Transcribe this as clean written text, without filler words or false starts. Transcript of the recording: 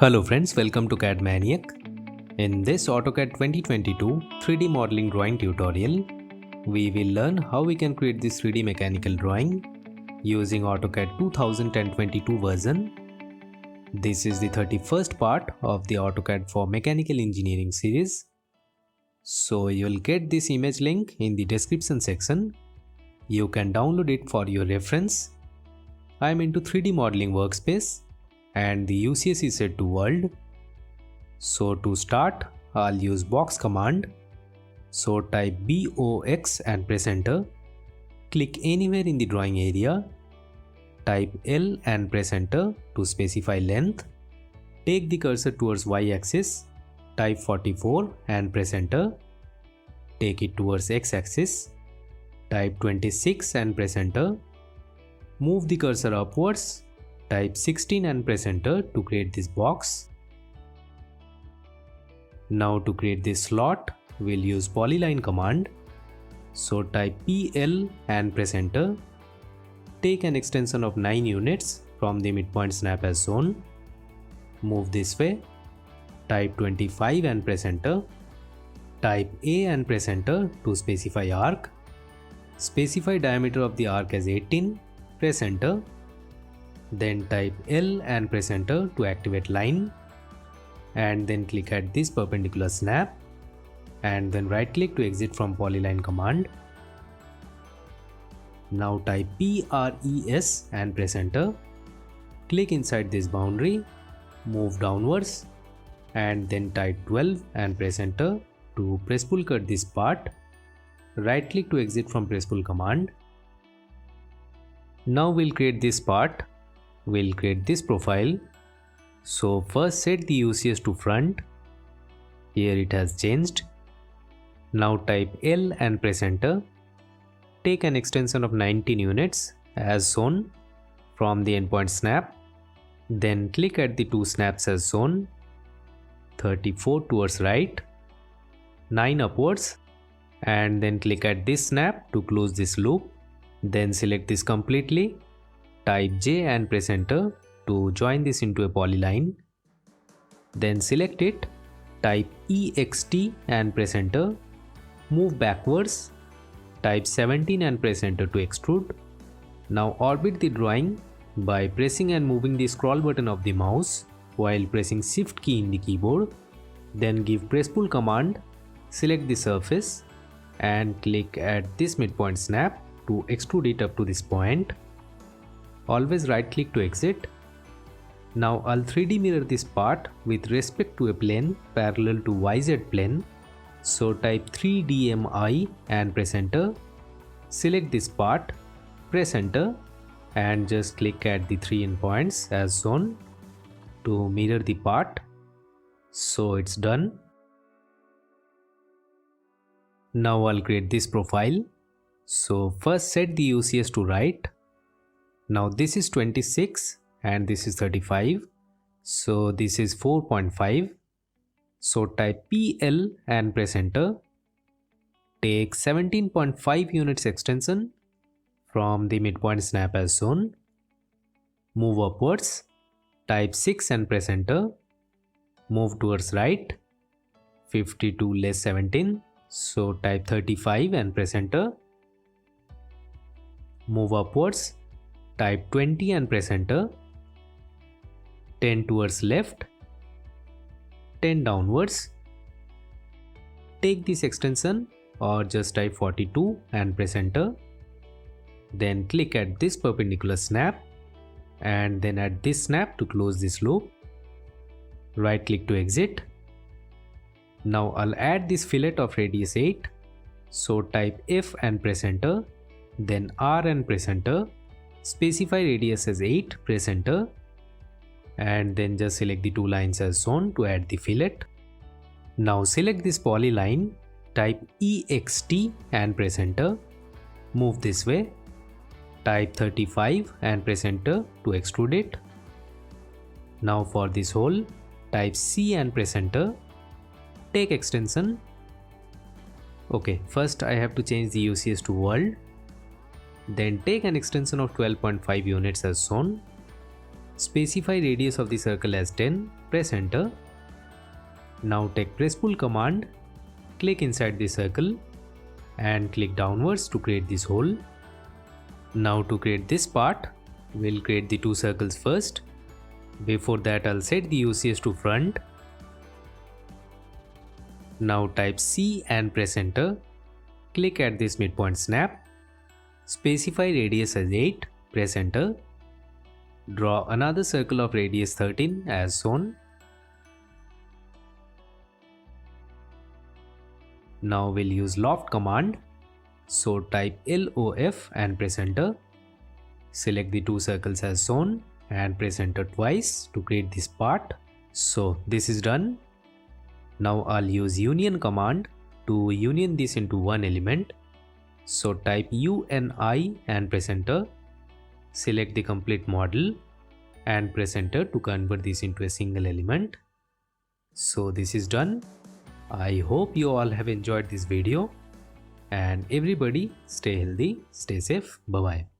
Hello friends, welcome to CAD Maniac. In this AutoCAD 2022 3D modeling drawing tutorial, we will learn how we can create this 3D mechanical drawing using AutoCAD 2022 version. This is the 31st part of the AutoCAD for Mechanical Engineering series. So you'll get this image link in the description section. You can download it for your reference. I'm into 3D modeling workspace and the UCS is set to world. So to start, I'll use box command. So type BOX and press enter. Click anywhere in the drawing area. Type L and press enter to specify length. Take the cursor towards y-axis. Type 44 and press enter. Take it towards x-axis. Type 26 and press enter. Move the cursor upwards. Type 16 and press enter to create this box. Now to create this slot, we'll use polyline command. So type PL and press enter. Take an extension of 9 units from the midpoint snap as zone. Move this way. Type 25 and press enter. Type A and press enter to specify arc. Specify diameter of the arc as 18. Press enter. Then type L and press enter to activate line, and then click at this perpendicular snap and then right click to exit from polyline command. Now type PRES and press enter. Click inside this boundary, move downwards and then type 12 and press enter to press pull cut this part. Right click to exit from press pull command. Now we'll create this part. We'll create this profile. So first set the UCS to front. Here it has changed. Now type L and press enter. Take an extension of 19 units as shown from the endpoint snap. Then click at the two snaps as shown. 34 towards right, 9 upwards, and then click at this snap to close this loop. Then select this completely. Type J and press enter to join this into a polyline. Then select it, type EXT and press enter. Move backwards, type 17 and press enter to extrude. Now orbit the drawing by pressing and moving the scroll button of the mouse while pressing shift key in the keyboard. Then give press pull command, select the surface and click at this midpoint snap to extrude it up to this point. Always right click to exit. Now I'll 3D mirror this part with respect to a plane parallel to YZ plane. So type 3DMI and press enter. Select this part, press enter and just click at the 3 endpoints as shown to mirror the part. So it's done. Now I'll create this profile. So first set the UCS to right. Now this is 26 and this is 35. So this is 4.5. So type PL and press enter. Take 17.5 units extension from the midpoint snap as shown. Move upwards. Type 6 and press enter. Move towards right. 52 less 17. So type 35 and press enter. Move upwards. Type 20 and press enter. 10 towards left. 10 downwards. Take this extension or just type 42 and press enter. Then click at this perpendicular snap and then at this snap to close this loop. Right click to exit. Now I'll add this fillet of radius 8. So type F and press enter. Then R and press enter. Specify radius as 8, press enter and then just select the two lines as shown to add the fillet. Now select this polyline, type EXT and press enter. Move this way. Type 35 and press enter to extrude it. Now for this hole, type C and press enter. Take extension. Okay, first I have to change the UCS to world. Then take an extension of 12.5 units as shown. Specify radius of the circle as 10, press enter. Now take press pull command, click inside the circle and click downwards to create this hole. Now to create this part, we'll create the two circles first. Before that, I'll set the UCS to front. Now type C and press enter. Click at this midpoint snap. Specify radius as 8, press enter. Draw another circle of radius 13 as shown. Now we'll use loft command. So type LOF and press enter. Select the two circles as shown and press enter twice to create this part. So this is done. Now I'll use union command to union this into one element. So type UNI and press enter. Select the complete model and press enter to convert this into a single element. So this is done. I hope you all have enjoyed this video, and everybody stay healthy, stay safe, bye bye.